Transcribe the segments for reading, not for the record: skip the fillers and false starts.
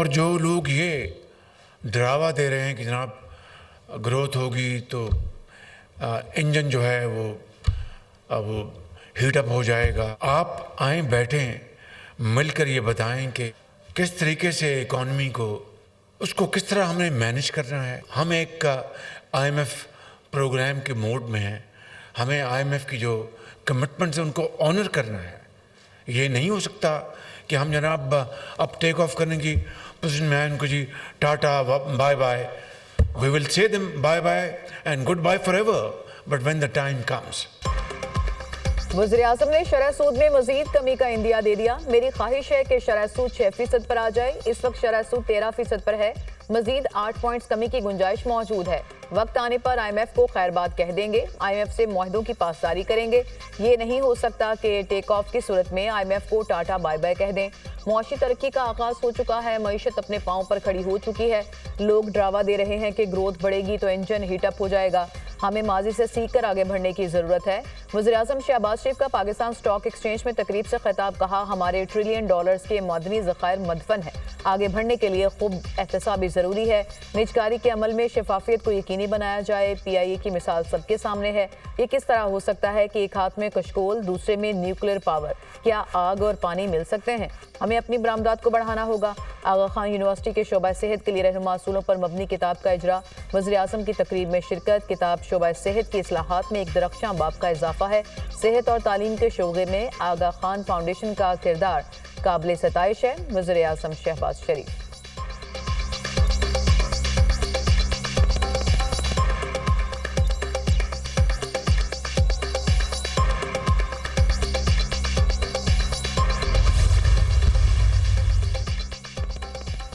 और जो लोग ये डरावा दे रहे हैं कि जनाब ग्रोथ होगी तो इंजन जो है वो हीटअप हो जाएगा, आप आए बैठें मिलकर ये बताएं कि किस तरीके से इकॉनमी को उसको किस तरह हमें मैनेज करना है। हम एक IMF प्रोग्राम के मोड में हैं, हमें IMF की जो कमिटमेंट्स है उनको ऑनर करना है। ये नहीं हो सकता कि हम जनाब अब टेक ऑफ करने की पोजीशन में आए, उनको जी tata bye bye, we will say them bye bye and good bye forever, but when the time comes. वज़ीर-ए-आज़म ने शरह सूद में मजीद कमी का इंदिया दे दिया। मेरी ख्वाहिश है कि शरह सूद 6% पर आ जाए। इस वक्त शरह सूद 13% पर है, मजीद 8 पॉइंट्स कमी की गुंजाइश मौजूद है। वक्त आने पर IMF को खैरबाद कह देंगे, IMF से मुआहदों की पासदारी करेंगे। ये नहीं हो सकता कि टेक ऑफ की सूरत में IMF को टाटा बाय बाय कह दें। मुआशी तरक्की का आगाज हो चुका है, मईशत अपने पाँव पर खड़ी हो चुकी है। लोग डरावा दे रहे हैं कि ग्रोथ बढ़ेगी तो इंजन हीटअप हो जाएगा। हमें माजी से सीख कर आगे बढ़ने की जरूरत है। वज़ीर-ए-आज़म शहबाज शरीफ का पाकिस्तान स्टॉक एक्सचेंज में तकरीब से खिताब, कहा हमारे ट्रिलियन डॉलर्स के मादनी ज़खायर मदफन है, आगे बढ़ने के लिए खूब एहतसाबी ज़रूरी है। निजकारी के अमल में शफाफियत को यकीनी बनाया जाए। PIA की मिसाल सबके सामने है। ये किस तरह हो सकता है कि एक हाथ में कशकोल दूसरे में न्यूक्लियर पावर? क्या आग और पानी मिल सकते हैं? हमें अपनी बरामदात को बढ़ाना होगा। आगा खान यूनिवर्सिटी के शोबा सेहत के लिए रहनुमा असूलों पर मबनी किताब का इजरा, वज़ीर-ए-आज़म की तकरीब में शिरकत। किताब शोबा सेहत की इस्लाहात में एक दरख्शां बाब का इजाफा है। सेहत और तालीम के शोबे में आगा खान फाउंडेशन का किरदार काबिल सताइश है। वज़ीर-ए-आज़म शहबाज शरीफ।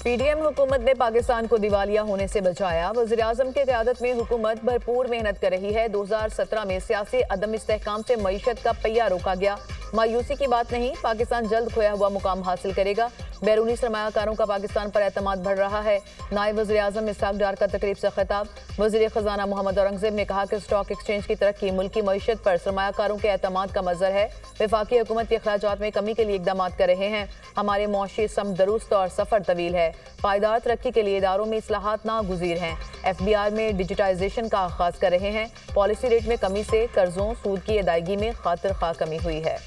PDM हुकूमत ने पाकिस्तान को दिवालिया होने से बचाया। वज़ीर-ए-आज़म की क़यादत में हुकूमत भरपूर मेहनत कर रही है। 2017 में सियासी अदम इस्तेहकाम से मईशत का पहिया रोका गया। मायूसी की बात नहीं, पाकिस्तान जल्द खोया हुआ मुकाम हासिल करेगा। बैरूनी सरमायाकारों का पाकिस्तान पर एतमाद बढ़ रहा है। नायब वज़ीर-ए-आज़म इसहाक डार का तकरीब से खिताब, वज़ीर ख़जाना मोहम्मद औरंगज़ेब ने कहा कि स्टॉक एक्सचेंज की तरक्की मुल्की मईशत पर सरमायाकारों के एतमाद का मज़र है। वफाकी हुकूमत के अखराजात में कमी के लिए इक़दाम कर रहे हैं। हमारे मुआशी सम दुरुस्त और सफ़र तवील है। पायदार तरक्की के लिए इदारों में इस्लाहात नागुज़ीर हैं। FBR में डिजिटाइजेशन का आगाज़ कर रहे हैं। पॉलिसी रेट में कमी से कर्जों सूद की अदायगी में खातिर खा कमी हुई है।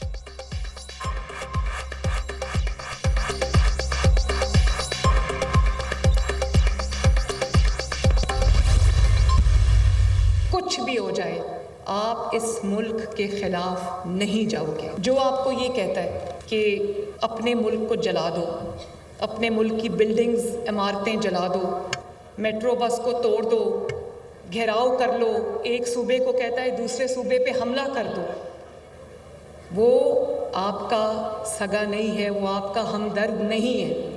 कुछ भी हो जाए, आप इस मुल्क के खिलाफ नहीं जाओगे। जो आपको ये कहता है कि अपने मुल्क को जला दो, अपने मुल्क की बिल्डिंग्स इमारतें जला दो, मेट्रो बस को तोड़ दो, घेराव कर लो, एक सूबे को कहता है दूसरे सूबे पे हमला कर दो, वो आपका सगा नहीं है, वो आपका हमदर्द नहीं है।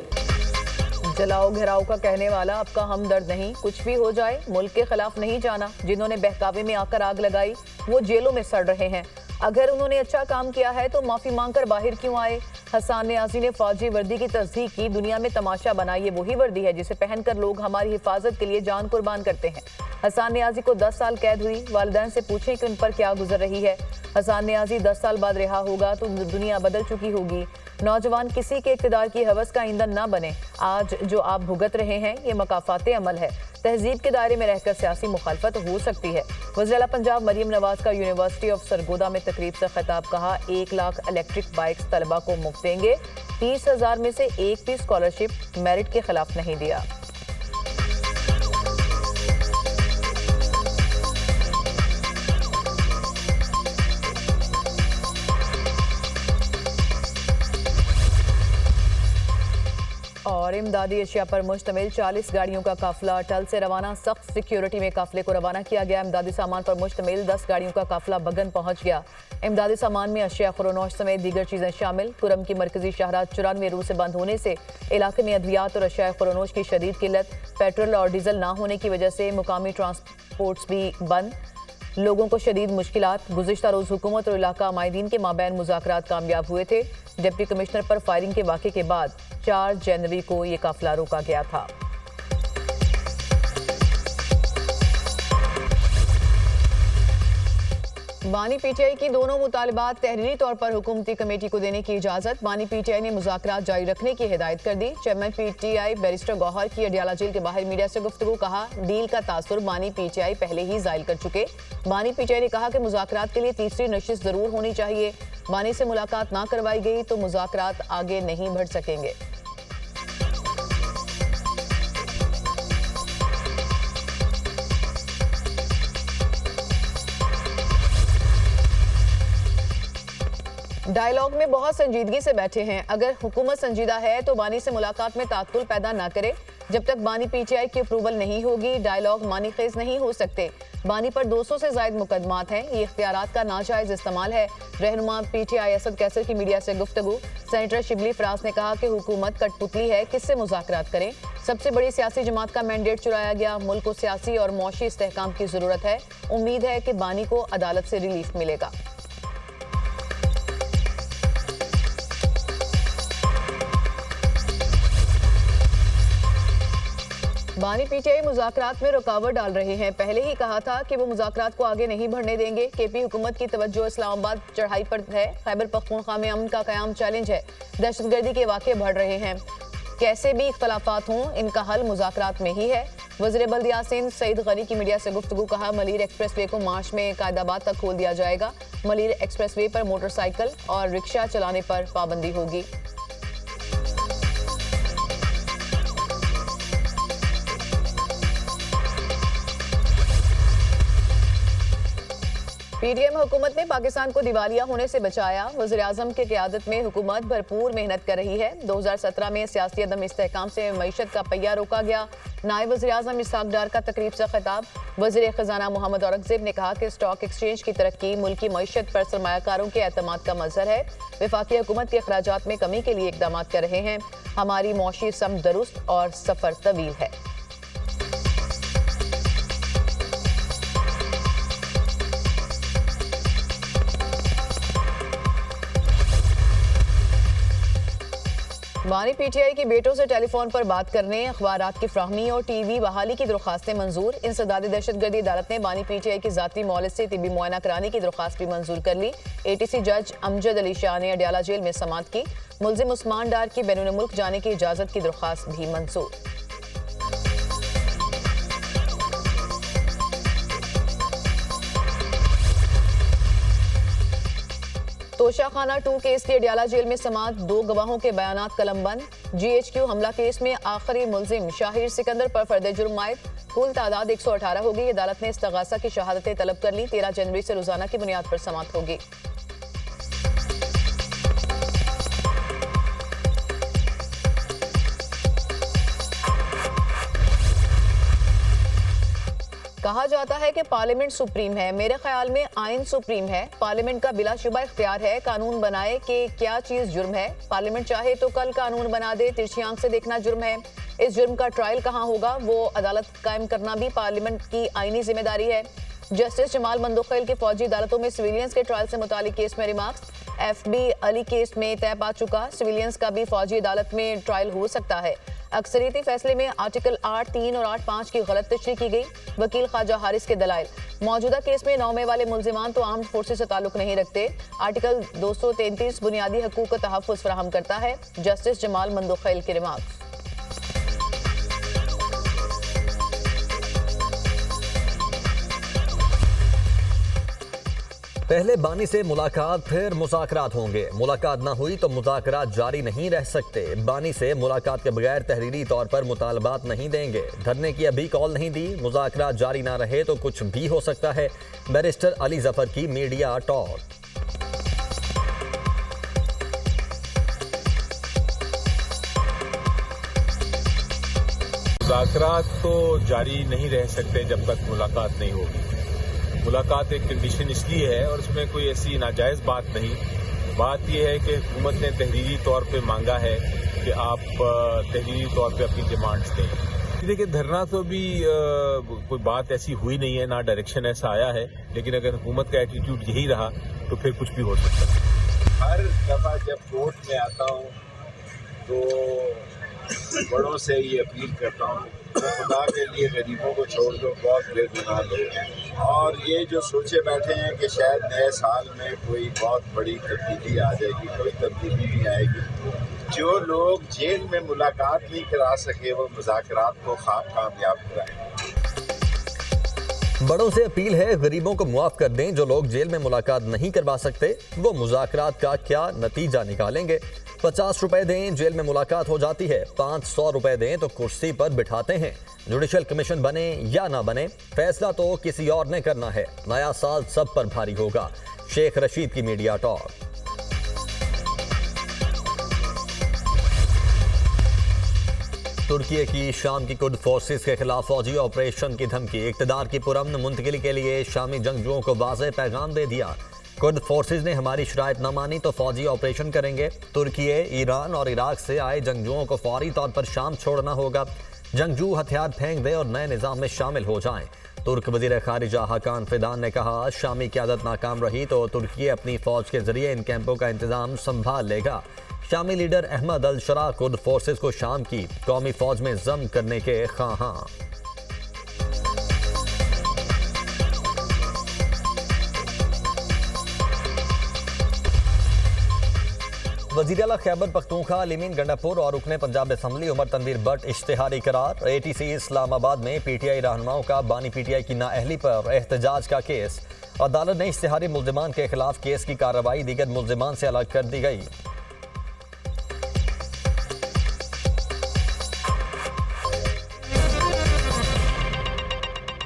जलाओ घेराव का कहने वाला आपका हमदर्द नहीं। कुछ भी हो जाए, मुल्क के खिलाफ नहीं जाना। जिन्होंने बहकावे में आकर आग लगाई वो जेलों में सड़ रहे हैं। अगर उन्होंने अच्छा काम किया है तो माफी मांगकर बाहर क्यों आए? हसन नियाज़ी ने फौजी वर्दी की तस्दीक की, दुनिया में तमाशा बना। ये वही वर्दी है जिसे पहनकर लोग हमारी हिफाजत के लिए जान कुर्बान करते हैं। हसन नियाज़ी को 10 साल कैद हुई। वालिदैन से पूछें कि उन पर क्या गुजर रही है। हसन नियाज़ी 10 साल बाद रिहा होगा तो दुनिया बदल चुकी होगी। नौजवान किसी के इक़्तिदार की हवस का ईंधन ना बने। आज जो आप भुगत रहे हैं ये मकाफाते अमल है। तहजीब के दायरे में रहकर सियासी मुखालफत हो सकती है। वज़ीर-ए-आला पंजाब मरियम नवाज का यूनिवर्सिटी ऑफ सरगोदा में तकरीब से खिताब, कहा 1 लाख इलेक्ट्रिक बाइक्स तलबा को मुफ्त देंगे। 30,000 में से एक भी स्कॉलरशिप मेरिट के खिलाफ नहीं दिया। और इमदादी अशिया पर मुश्तमिल 40 गाड़ियों का काफिला अटल से रवाना। सख्त सिक्योरिटी में काफिले को रवाना किया गया। इमदादी सामान पर मुश्तमिल 10 गाड़ियों का काफिला बगन पहुंच गया। इमदादी सामान में अशिया खुरोनोश समेत दीगर चीजें शामिल। कुरम की मरकजी शाहराह 94 रूह से बंद होने से इलाके में अद्वियात और अशिया खुरोनोश की शदीद किल्लत। पेट्रोल और डीजल ना होने की वजह से मुकामी ट्रांसपोर्ट्स भी बंद, लोगों को शदीद मुश्किलात। गुज़िश्ता रोज़ हुकूमत और इलाका माहिदीन के माबैन मुज़ाकरात कामयाब हुए थे। डिप्टी कमिश्नर पर फायरिंग के वाक़े के बाद 4 जनवरी को ये काफिला रोका गया था। बानी पीटीआई की दोनों मुतालबात तहरीरी तौर पर हुकूमती कमेटी को देने की इजाजत। बानी पीटीआई ने मुज़ाकरात जारी रखने की हिदायत कर दी। चेयरमैन पीटीआई बैरिस्टर गौहर की अडियाला जेल के बाहर मीडिया से गुफ्तगू। कहा, डील का तासुर बानी पीटीआई पहले ही जायल कर चुके। बानी पीटीआई ने कहा कि मुज़ाकरात के लिए तीसरी नशिस्त जरूर होनी चाहिए। बानी से मुलाकात ना करवाई गई तो मुज़ाकरात आगे नहीं बढ़ सकेंगे। डायलॉग में बहुत संजीदगी से बैठे हैं। अगर हुकूमत संजीदा है तो बानी से मुलाकात में तात्तुल पैदा ना करे। जब तक बानी पीटीआई की अप्रूवल नहीं होगी, डायलॉग मानीखेज नहीं हो सकते। बानी पर 200 से ज्यादा मुकदमात हैं। ये इख्तियारात का नाजायज इस्तेमाल है। रहनुमा पीटीआई असद कैसर की मीडिया से गुफ्तगू। सेनेटर शिबली फराज ने कहा कि हुकूमत कठपुतली है, किससे मुज़ाकरात करें। सबसे बड़ी सियासी जमात का मैंडेट चुराया गया। मुल्क को सियासी और मौशी इस्तेहकाम की जरूरत है। उम्मीद है कि बानी को अदालत से रिलीफ मिलेगा। बानी पीटीआई मुज़ाकरात में रुकावट डाल रहे हैं। पहले ही कहा था कि वो मुज़ाकरात को आगे नहीं बढ़ने देंगे। केपी हुकूमत की तवज्जो इस्लामाबाद चढ़ाई पर है। खैबर पख्तूनख्वा में अमन का क़याम चैलेंज है। दहशतगर्दी के वाक़े बढ़ रहे हैं। कैसे भी इख्तलाफात हों, इनका हल मुज़ाकरात में ही है। वज़ीर बल्दियात सिंध सईद गनी की मीडिया से गुफ्तगू। कहा, मलीर एक्सप्रेस वे को मार्च में कायदाबाद तक खोल दिया जाएगा। मलीर एक्सप्रेस वे पर मोटरसाइकिल और रिक्शा चलाने पर पाबंदी होगी। पीडीएम हुकूमत ने पाकिस्तान को दिवालिया होने से बचाया। वज़ीर आज़म की क़यादत में हुकूमत भरपूर मेहनत कर रही है। 2017 में सियासी अदम इस्तेहकाम से मईशत का पहिया रोका गया। नायब वज़ीर आज़म इसहाक डार का तकरीब से खिताब। वज़ीर ख़जाना मोहम्मद औरंगज़ेब ने कहा कि स्टॉक एक्सचेंज की तरक्की मुल्क की मईशत पर सरमायाकारों के एतमाद का मज़हर है। वफाकी हुकूमत के अखराजात में कमी के लिए इक़दाम कर रहे हैं। हमारी मौशी सम दुरुस्त और सफ़र तवील है। बानी पीटीआई के बेटों से टेलीफोन पर बात करने, अखबारात की फ्राहमी और टीवी बहाली की दरख्वास्तें मंजूर। इंसदाद दहशतगर्दी अदालत ने बानी पीटीआई की जाती मौलद से तिबी मुआयना कराने की दरख्वास्त भी मंजूर कर ली। एटीसी जज अमजद अली शाह ने अडियाला जेल में समाअत की। मुल्जिम उस्मान डार की बैरून मुल्क जाने की इजाजत की दरख्वास्त भी मंजूर। तोशाखाना 2 केस की अडियाला जेल में समाअत। 2 गवाहों के बयानात कलमबंद। GHQ हमला केस में आखिरी मुल्जिम शाहिर सिकंदर पर फर्द जुर्म आयद। कुल तादाद 118 होगी। अदालत ने इस्तगासा की शहादतें तलब कर ली। 13 जनवरी से रोजाना की बुनियाद पर समाअत होगी। कहा जाता है कि पार्लियामेंट सुप्रीम है। मेरे ख्याल में आइन सुप्रीम है। पार्लियामेंट का बिलाशुबा इख्तियार है कानून बनाए कि क्या चीज जुर्म है। पार्लियामेंट चाहे तो कल कानून बना दे। तिरछी आंख से देखना जुर्म है। इस जुर्म का ट्रायल कहाँ होगा, वो अदालत कायम करना भी पार्लियामेंट की आईनी जिम्मेदारी है। जस्टिस जमाल मंदोखेल के फौजी अदालतों में सिविलियंस के ट्रायल से मुतालिक केस में रिमार्क्स। FB अली केस में तय पा चुका। सिविलियंस का भी फौजी अदालत में ट्रायल हो सकता है। अक्सरियती फैसले में आर्टिकल 8(3) और 8(5) की गलत तशरीह की गई। वकील ख्वाजा हारिस के दलाइल। मौजूदा केस में 9 वाले मुल्जिमान तो आर्म्ड फोर्सेस से ताल्लुक नहीं रखते। आर्टिकल 233 बुनियादी हकूक का तहफ़्फ़ुज़ फराहम करता है। जस्टिस जमाल मंदोखेल के रिमार्क्स। पहले बानी से मुलाकात फिर मुज़ाकरात होंगे। मुलाकात ना हुई तो मुज़ाकरात जारी नहीं रह सकते। बानी से मुलाकात के बगैर तहरीरी तौर पर मुतालबात नहीं देंगे। धरने की अभी कॉल नहीं दी। मुज़ाकरात जारी ना रहे तो कुछ भी हो सकता है। बैरिस्टर अली जफर की मीडिया टॉक। मुज़ाकरात तो जारी नहीं रह सकते जब तक मुलाकात नहीं होगी। मुलाकात एक कंडीशन इसलिए है और उसमें कोई ऐसी नाजायज़ बात नहीं। बात यह है कि हुकूमत ने तहरीरी तौर पे मांगा है कि आप तहरीरी तौर पे अपनी डिमांड्स दें। देखिए, धरना तो भी कोई बात ऐसी हुई नहीं है, ना डायरेक्शन ऐसा आया है। लेकिन अगर हुकूमत का एटीट्यूड यही रहा तो फिर कुछ भी हो सकता है। हर दफ़ा जब कोर्ट में आता हूँ तो बड़ों से ये अपील करता हूँ खुदा के लिए गरीबों को छोड़ दो, बहुत बेगुनाह लोग हैं। और ये जो सोचे बैठे हैं कि शायद नए साल में कोई बहुत बड़ी तब्दीली आ जाएगी, कोई तब्दीली नहीं आएगी। जो लोग जेल में मुलाकात नहीं करा सके वो मुज़ाकरात को कामयाब कराएं। बड़ों से अपील है, गरीबों को मुआफ कर दें। जो लोग जेल में मुलाकात नहीं करवा सकते वो मुज़ाकरात का क्या नतीजा निकालेंगे। 50 रुपए दें, जेल में मुलाकात हो जाती है। 500 रुपए दें तो कुर्सी पर बिठाते हैं। जुडिशल कमीशन बने या ना बने, फैसला तो किसी और ने करना है। नया साल सब पर भारी होगा। शेख रशीद की मीडिया टॉक। तुर्की की शाम की कुर्द फोर्सेस के खिलाफ फौजी ऑपरेशन की धमकी। इक़्तिदार की पुरअमन मुंतकिली के लिए शामी जंगजुओं को वाज़ेह पैगाम दे दिया। कुर्द फोर्सेस ने हमारी शराइत न मानी तो फौजी ऑपरेशन करेंगे। तुर्की, ईरान और इराक से आए जंगजुओं को फौरी तौर पर शाम छोड़ना होगा। जंगजू हथियार फेंक दें और नए निज़ाम में शामिल हो जाएं। तुर्क वज़ीर ख़ारिजा हाकान फिदान ने कहा, शामी क़यादत नाकाम रही तो तुर्की अपनी फ़ौज के ज़रिए इन कैंपों का इंतज़ाम संभाल लेगा। शामी लीडर अहमद अल शरा कुर्द फोर्सेस को शाम की कौमी फ़ौज में ज़म करने के ख़्वाहां। वज़ीर आला खैबर पख्तूनख्वा लिमीन गंडापुर और रुकने पंजाब असम्बली उमर तनवीर भट्ट इश्तिहारी करार। ATC इस्लामाबाद में PTI रहनुमाओं का बानी PTI की नाअहली पर एहतजाज का केस। अदालत ने इश्तिहारी मुल्ज़िमान के खिलाफ केस की कार्रवाई दीगर मुल्ज़िमान से अलग कर दी गई।